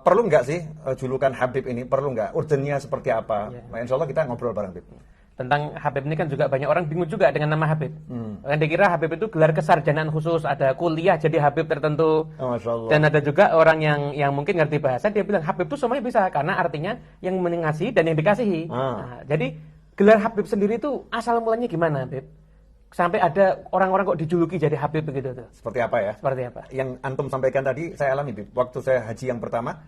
perlu nggak sih julukan Habib ini? Perlu nggak? Urgennya seperti apa? Nah, insya Allah kita ngobrol bareng Habib. Tentang Habib ini kan juga banyak orang bingung juga dengan nama Habib. Kan dikira Habib itu gelar kesarjanaan khusus, ada kuliah jadi Habib tertentu. Masya Allah. Dan ada juga orang yang mungkin ngerti bahasa, dia bilang Habib itu semuanya bisa, karena artinya yang mengasihi dan yang dikasihi. Nah, jadi gelar Habib sendiri itu asal mulanya gimana, Habib? Sampai ada orang-orang kok dijuluki jadi Habib begitu tuh. Seperti apa ya? Seperti apa? Yang antum sampaikan tadi saya alami, Bib. Waktu saya haji yang pertama,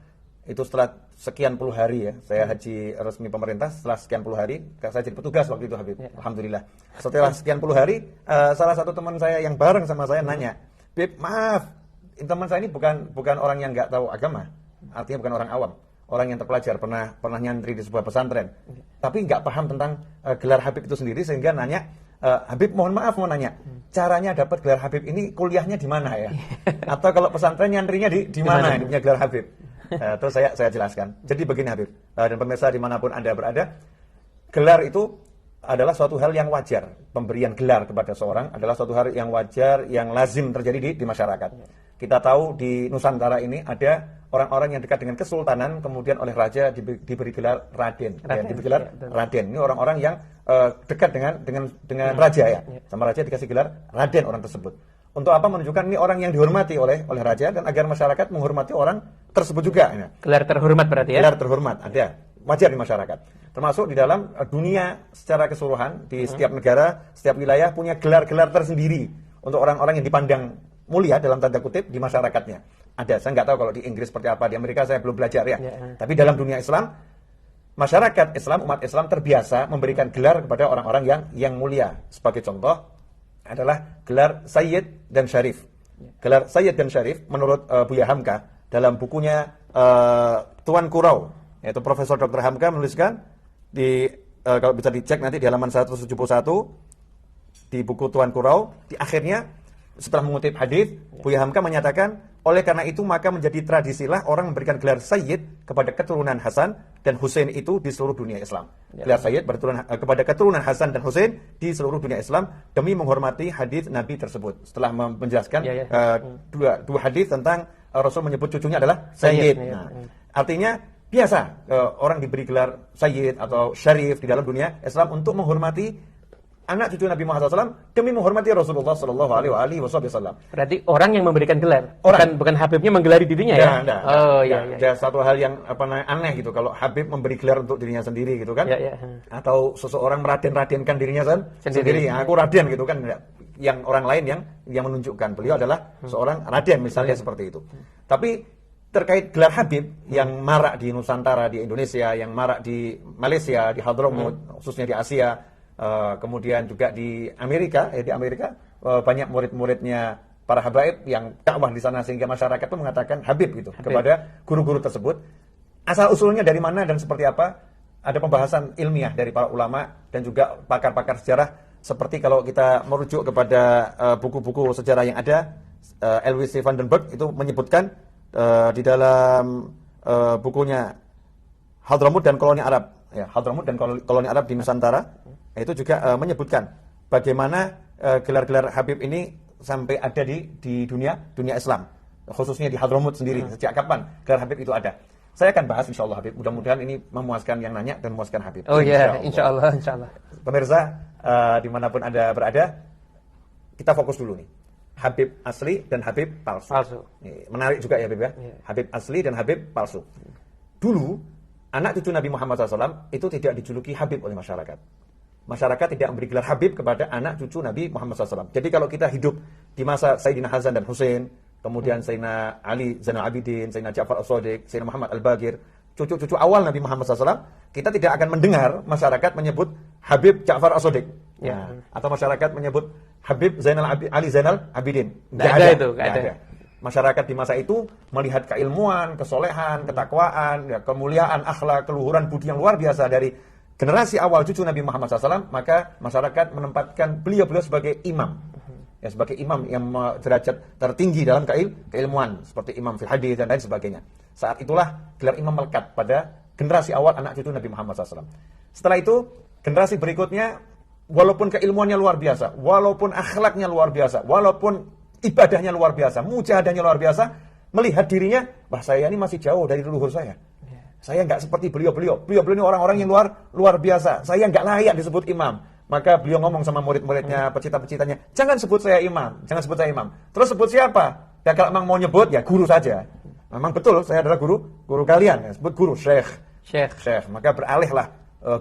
itu setelah sekian puluh hari ya, saya haji resmi pemerintah, setelah sekian puluh hari, saya jadi petugas waktu itu Habib, alhamdulillah. Setelah sekian puluh hari, salah satu teman saya yang bareng sama saya nanya, Bib, maaf, teman saya ini bukan orang yang nggak tahu agama, artinya bukan orang awam, orang yang terpelajar, pernah nyantri di sebuah pesantren, tapi nggak paham tentang gelar Habib itu sendiri, sehingga nanya, Habib mohon maaf mau nanya, caranya dapat gelar Habib ini kuliahnya di mana ya? Atau kalau pesantren nyantrinya di mana ini punya gelar Habib? Terus saya jelaskan. Jadi begini Habib, dan pemirsa dimanapun Anda berada, gelar itu adalah suatu hal yang wajar. Pemberian gelar kepada seorang adalah suatu hal yang wajar, yang lazim terjadi di masyarakat. Kita tahu di Nusantara ini ada orang-orang yang dekat dengan kesultanan, kemudian oleh raja diberi gelar Raden. Diberi gelar Raden. Ini orang-orang yang dekat dengan raja ya. Sama raja dikasih gelar Raden orang tersebut. Untuk apa? Menunjukkan ini orang yang dihormati oleh raja, dan agar masyarakat menghormati orang tersebut juga. Gelar terhormat berarti ya? Gelar terhormat, ada. Wajar di masyarakat. Termasuk di dalam dunia secara keseluruhan, di setiap negara, setiap wilayah punya gelar-gelar tersendiri untuk orang-orang yang dipandang mulia dalam tanda kutip di masyarakatnya. Ada, saya nggak tahu kalau di Inggris seperti apa, di Amerika saya belum belajar ya. Tapi dalam dunia Islam, masyarakat Islam, umat Islam terbiasa memberikan gelar kepada orang-orang yang mulia. Sebagai contoh adalah gelar Sayyid dan Syarif. Gelar Sayyid dan Syarif menurut Buya Hamka dalam bukunya Tuan Kurau, yaitu Profesor Dr. Hamka menuliskan di kalau bisa dicek nanti di halaman 171 di buku Tuan Kurau, di akhirnya setelah mengutip hadis, Buya Hamka menyatakan, oleh karena itu maka menjadi tradisilah orang memberikan gelar Sayyid kepada keturunan Hasan dan Husain itu di seluruh dunia Islam. Gelar Sayyid kepada keturunan Hasan dan Husain di seluruh dunia Islam demi menghormati hadis Nabi tersebut. Setelah menjelaskan dua hadis tentang Rasul menyebut cucunya adalah Sayyid. Nah, artinya biasa orang diberi gelar Sayyid atau Syarif di dalam dunia Islam untuk menghormati anak cucu Nabi Muhammad SAW demi menghormati Rasulullah SAW. Berarti orang yang memberikan gelar, bukan Habibnya menggelari dirinya ya? Ada satu hal yang aneh gitu kalau Habib memberi gelar untuk dirinya sendiri gitu kan? Atau seseorang meraden-radenkan dirinya sendiri. Aku Raden gitu kan? Yang orang lain yang menunjukkan beliau adalah seorang Raden misalnya seperti itu. Tapi terkait gelar Habib yang marak di Nusantara, di Indonesia, yang marak di Malaysia, di Hadramut, khususnya di Asia. Kemudian juga di Amerika, banyak murid-muridnya para habaib yang dakwah di sana sehingga masyarakat itu mengatakan Habib gitu kepada guru-guru tersebut. Asal usulnya dari mana dan seperti apa? Ada pembahasan ilmiah dari para ulama dan juga pakar-pakar sejarah. Seperti kalau kita merujuk kepada buku-buku sejarah yang ada, Louis van den Berg itu menyebutkan di dalam bukunya Hadramut dan Koloni Arab, Hadramut dan Koloni Arab di Nusantara. Itu juga menyebutkan bagaimana gelar-gelar Habib ini sampai ada di dunia Islam, khususnya di Hadramut sendiri. Sejak kapan gelar Habib itu ada? Saya akan bahas insya Allah Habib. Mudah-mudahan ini memuaskan yang nanya dan memuaskan Habib. Oh iya, insya Allah. Pemirsa dimanapun Anda berada, kita fokus dulu nih. Habib asli dan Habib palsu. Ini menarik juga ya Habib ya. Habib asli dan Habib palsu. Dulu anak cucu Nabi Muhammad SAW itu tidak dijuluki Habib oleh masyarakat. Masyarakat tidak memberi gelar Habib kepada anak cucu Nabi Muhammad SAW. Jadi kalau kita hidup di masa Sayyidina Hasan dan Husain, kemudian Sayyidina Ali Zainal Abidin, Sayyidina Ja'far As-Shadiq, Sayyidina Muhammad Al-Baqir, cucu-cucu awal Nabi Muhammad SAW, kita tidak akan mendengar masyarakat menyebut Habib Ja'far As-Shadiq. Atau masyarakat menyebut Habib Ali Zainal Abidin. Nggak ada. Masyarakat di masa itu melihat keilmuan, kesolehan, ketakwaan, kemuliaan, akhlak, keluhuran budi yang luar biasa dari generasi awal cucu Nabi Muhammad SAW, maka masyarakat menempatkan beliau sebagai imam. Ya, sebagai imam yang derajat tertinggi dalam keilmuan, seperti imam fil hadis dan lain sebagainya. Saat itulah gelar imam melekat pada generasi awal anak cucu Nabi Muhammad SAW. Setelah itu, generasi berikutnya, walaupun keilmuannya luar biasa, walaupun akhlaknya luar biasa, walaupun ibadahnya luar biasa, mujahadahnya luar biasa, melihat dirinya, wah saya ini masih jauh dari leluhur saya. Saya nggak seperti beliau-beliau. Beliau-beliau ini orang-orang yang luar biasa. Saya nggak layak disebut imam. Maka beliau ngomong sama murid-muridnya, pecinta-pecintanya, jangan sebut saya imam, jangan sebut saya imam. Terus sebut siapa? Ya kalau memang mau nyebut, ya guru saja. Memang betul, saya adalah guru kalian. Ya, sebut guru, syekh. Maka beralihlah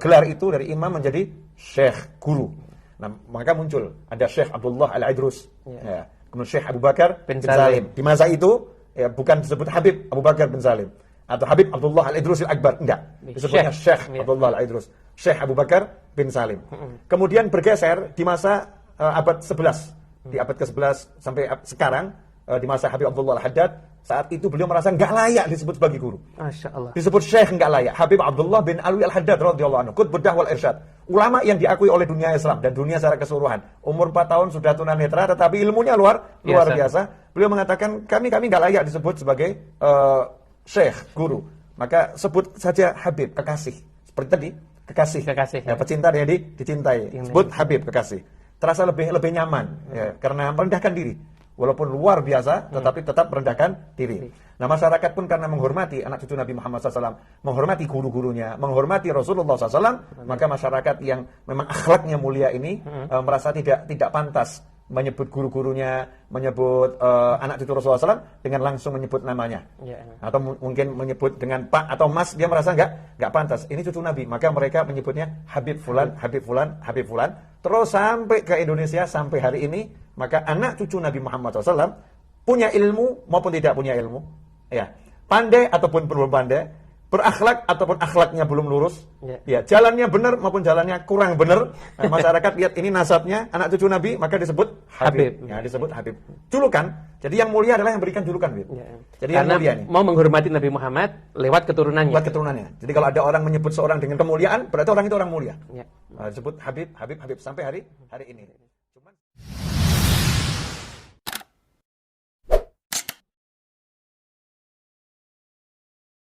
gelar itu dari imam menjadi syekh, guru. Nah, maka muncul ada Syekh Abdullah Al-Idrus. Ya. Kemudian Syekh Abu Bakar bin Salim. Di masa itu, ya, bukan disebut Habib Abu Bakar bin Salim. Atau Habib Abdullah Al-Idrus Al-Akbar. Enggak. Disebutnya Syekh Abdullah Al-Idrus. Syekh Abu Bakar bin Salim. Kemudian bergeser di masa abad 11. Di abad ke-11 sampai sekarang, di masa Habib Abdullah Al-Haddad, saat itu beliau merasa nggak layak disebut sebagai guru. Masya Allah. Disebut Syekh nggak layak. Habib Abdullah bin Alwi Al-Haddad radhiyallahu anhu, qutbud da'wah wal irsyad. Ulama yang diakui oleh dunia Islam dan dunia secara keseluruhan. Umur 4 tahun sudah tunanetra, tetapi ilmunya luar biasa. Beliau mengatakan kami nggak layak disebut sebagai Syekh, guru. Maka sebut saja Habib, kekasih. Seperti tadi, kekasih. Ya, pecinta yang dicintai. Sebut Habib, kekasih. Terasa lebih nyaman, ya, karena merendahkan diri. Walaupun luar biasa, tetapi tetap merendahkan diri. Nah, masyarakat pun karena menghormati anak cucu Nabi Muhammad SAW, menghormati guru-gurunya, menghormati Rasulullah SAW, maka masyarakat yang memang akhlaknya mulia ini merasa tidak pantas menyebut guru-gurunya, menyebut anak cucu Rasulullah SAW dengan langsung menyebut namanya. Atau mungkin menyebut dengan Pak atau Mas, dia merasa nggak pantas. Ini cucu Nabi, maka mereka menyebutnya Habib Fulan, Habib Fulan, Habib Fulan. Terus sampai ke Indonesia, sampai hari ini, maka anak cucu Nabi Muhammad SAW punya ilmu maupun tidak punya ilmu, ya, pandai ataupun belum pandai, berakhlak ataupun akhlaknya belum lurus, ya, jalannya benar maupun jalannya kurang benar. Nah, masyarakat lihat ini nasabnya anak cucu Nabi, maka disebut Habib. Ya, disebut Habib. Julukan. Jadi yang mulia adalah yang berikan julukan, gitu. Jadi karena yang mulia nih mau menghormati Nabi Muhammad lewat keturunannya. Jadi kalau ada orang menyebut seorang dengan kemuliaan, berarti orang itu orang mulia. Disebut Habib sampai hari ini.